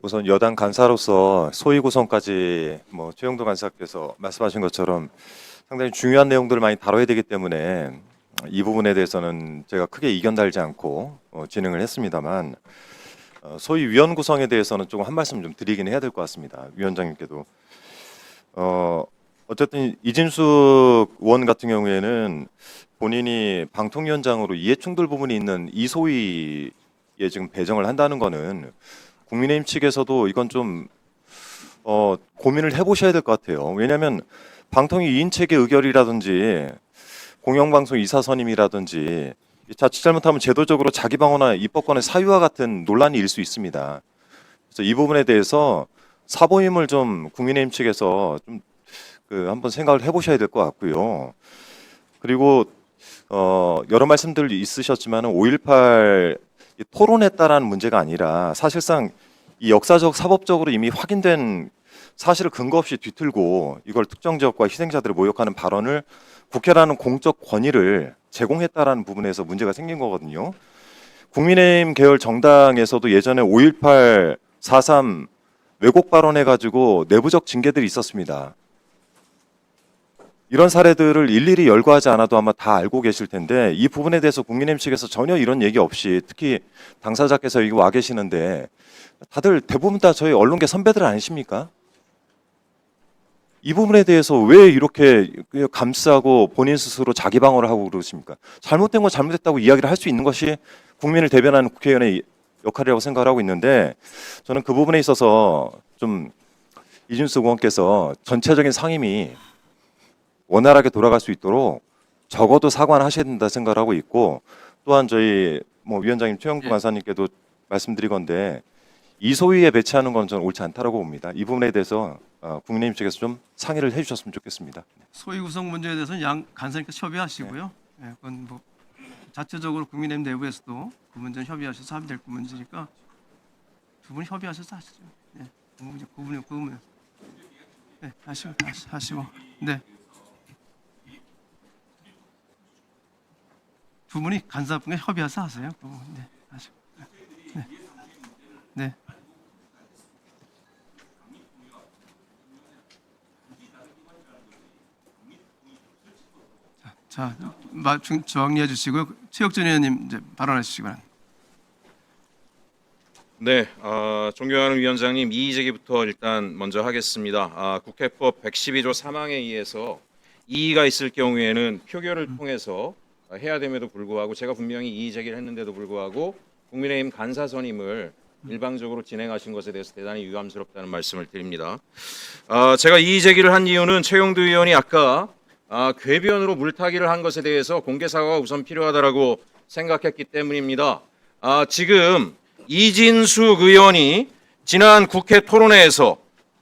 우선 여당 간사로서 소위 구성까지 최영도 간사께서 말씀하신 것처럼 상당히 중요한 내용들을 많이 다뤄야 되기 때문에 이 부분에 대해서는 제가 크게 이견 달지 않고 진행을 했습니다만, 소위 위원 구성에 대해서는 조금 한 말씀 좀 드리긴 해야 될 것 같습니다. 위원장님께도 어쨌든 이진숙 의원 같은 경우에는 본인이 방통위원장으로 이해충돌 부분이 있는 이소위에 지금 배정을 한다는 거는 국민의힘 측에서도 이건 좀 고민을 해보셔야 될 것 같아요. 왜냐하면 방통위 2인체계 의결이라든지 공영방송 이사 선임이라든지 자칫 잘못하면 제도적으로 자기 방어나 입법권의 사유와 같은 논란이 일 수 있습니다. 그래서 이 부분에 대해서 사보임을 좀 국민의힘 측에서 좀 한번 생각을 해보셔야 될 것 같고요. 그리고 여러 말씀들 있으셨지만 5.18 토론했다라는 문제가 아니라 사실상 이 역사적 사법적으로 이미 확인된 사실을 근거 없이 뒤틀고 이걸 특정 지역과 희생자들을 모욕하는 발언을 국회라는 공적 권위를 제공했다라는 부분에서 문제가 생긴 거거든요. 국민의힘 계열 정당에서도 예전에 5.18, 4.3 왜곡 발언해가지고 내부적 징계들이 있었습니다. 이런 사례들을 일일이 열거하지 않아도 아마 다 알고 계실 텐데 이 부분에 대해서 국민의힘 측에서 전혀 이런 얘기 없이, 특히 당사자께서 여기 와 계시는데 다들 대부분 다 저희 언론계 선배들 아니십니까? 이 부분에 대해서 왜 이렇게 감싸고 본인 스스로 자기 방어를 하고 그러십니까? 잘못된 건 잘못됐다고 이야기를 할 수 있는 것이 국민을 대변하는 국회의원의 역할이라고 생각을 하고 있는데, 저는 그 부분에 있어서 좀 이준석 의원께서 전체적인 상임위 원활하게 돌아갈 수 있도록 적어도 사과는 하셔야 된다 생각을 하고 있고, 또한 저희 위원장님 최영두 간사님께도 말씀드리건데 이소위에 배치하는 건 저는 옳지 않다라고 봅니다. 이 부분에 대해서 국민의힘 측에서 좀 상의를 해주셨으면 좋겠습니다. 소위 구성 문제에 대해서는 양 간사님께서 협의하시고요. 네. 그건 자체적으로 국민의힘 내부에서도 그 문제는 협의하셔서 합의될 그 문제니까 두 분이 협의하셔서 하시죠. 네. 그 부분은 네, 하시고 네. 두 분이 간사분과 협의해서 하세요. 그 부분. 네. 하시고. 네. 네. 자, 정리해 주시고요. 최혁준 의원님 이제 발언하시기 바랍니다. 네, 존경하는 위원장님, 이의 제기부터 일단 먼저 하겠습니다. 국회법 112조 3항에 의해서 이의가 있을 경우에는 표결을 통해서 해야 됨에도 불구하고 제가 분명히 이의 제기를 했는데도 불구하고 국민의힘 간사 선임을 일방적으로 진행하신 것에 대해서 대단히 유감스럽다는 말씀을 드립니다. 제가 이의 제기를 한 이유는 최영두 의원이 아까 궤변으로 물타기를 한 것에 대해서 공개 사과가 우선 필요하다라고 생각했기 때문입니다. 지금 이진숙 의원이 지난 국회 토론회에서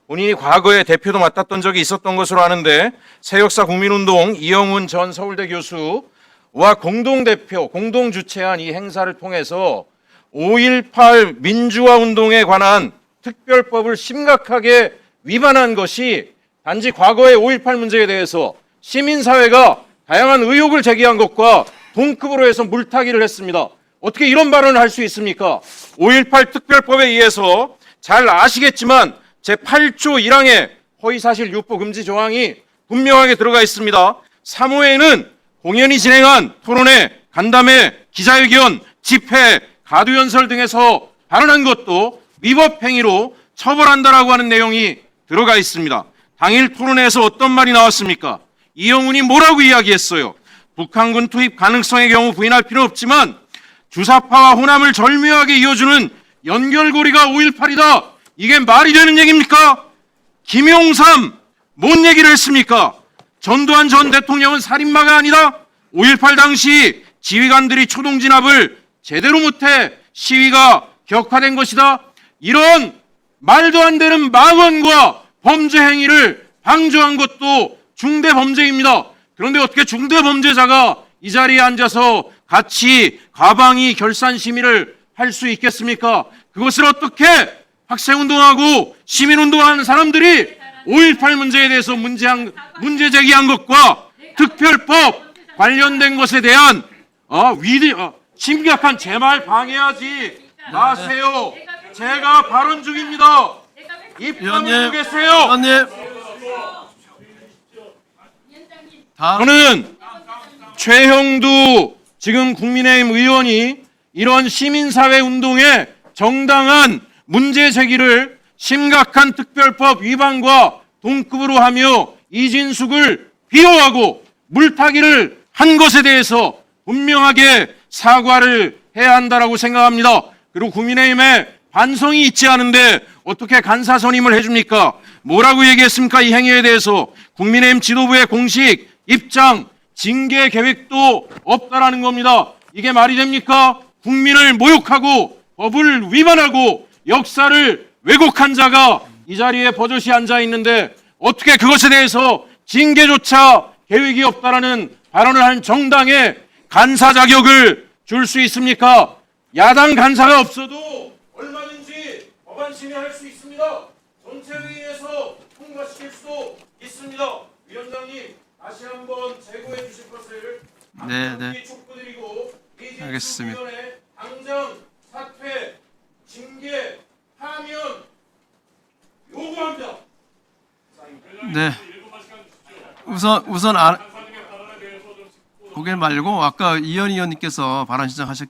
본인이 과거에 대표도 맡았던 적이 있었던 것으로 아는데 새역사 국민운동 이영훈 전 서울대 교수와 공동대표, 공동주최한 이 행사를 통해서 5.18 민주화 운동에 관한 특별법을 심각하게 위반한 것이 단지 과거의 5.18 문제에 대해서 시민사회가 다양한 의혹을 제기한 것과 동급으로 해서 물타기를 했습니다. 어떻게 이런 발언을 할 수 있습니까? 5.18 특별법에 의해서 잘 아시겠지만 제8조 1항에 허위사실 유포 금지 조항이 분명하게 들어가 있습니다. 3호에는 공연히 진행한 토론회, 간담회, 기자회견, 집회, 가두연설 등에서 발언한 것도 위법 행위로 처벌한다라고 하는 내용이 들어가 있습니다. 당일 토론회에서 어떤 말이 나왔습니까? 이영훈이 뭐라고 이야기했어요? 북한군 투입 가능성의 경우 부인할 필요는 없지만 주사파와 호남을 절묘하게 이어주는 연결고리가 5.18이다. 이게 말이 되는 얘기입니까? 김용삼 뭔 얘기를 했습니까? 전두환 전 대통령은 살인마가 아니다. 5.18 당시 지휘관들이 초동 진압을 제대로 못해 시위가 격화된 것이다. 이런 말도 안 되는 망언과 범죄 행위를 방조한 것도 중대 범죄입니다. 그런데 어떻게 중대 범죄자가 이 자리에 앉아서 같이 가방이 결산 심의를 할 수 있겠습니까? 그것을 어떻게 학생운동하고 시민운동하는 사람들이 5.18 문제에 대해서 문제 제기한 것과 특별법 관련된 것에 대한 심각한 제 말 방해하지 마세요. 제가 발언 중입니다. 입 위원님, 다물고 계세요. 위원님. 다음 저는 최형두 지금 국민의힘 의원이 이런 시민사회 운동에 정당한 문제 제기를 심각한 특별법 위반과 동급으로 하며 이진숙을 비호하고 물타기를 한 것에 대해서 분명하게 사과를 해야 한다라고 생각합니다. 그리고 국민의힘에 반성이 있지 않은데 어떻게 간사 선임을 해줍니까? 뭐라고 얘기했습니까? 이 행위에 대해서 국민의힘 지도부의 공식 입장, 징계 계획도 없다라는 겁니다. 이게 말이 됩니까? 국민을 모욕하고 법을 위반하고 역사를 왜곡한 자가 이 자리에 버젓이 앉아 있는데 어떻게 그것에 대해서 징계조차 계획이 없다라는 발언을 한 정당에 간사 자격을 줄 수 있습니까? 야당 간사가 없어도 얼마든지 법안 심의할 수 있습니다. 전체 회의에서 통과시킬 수도 있습니다. 위원장님 다시 한번 제고해 주실 것을 네. 촉구드리고 알겠습니다. 위원회 당장 사퇴, 징계, 하면 요구합니다. 네. 우선 고개 말고 아까 이현 의원님께서 발언 신청하셨기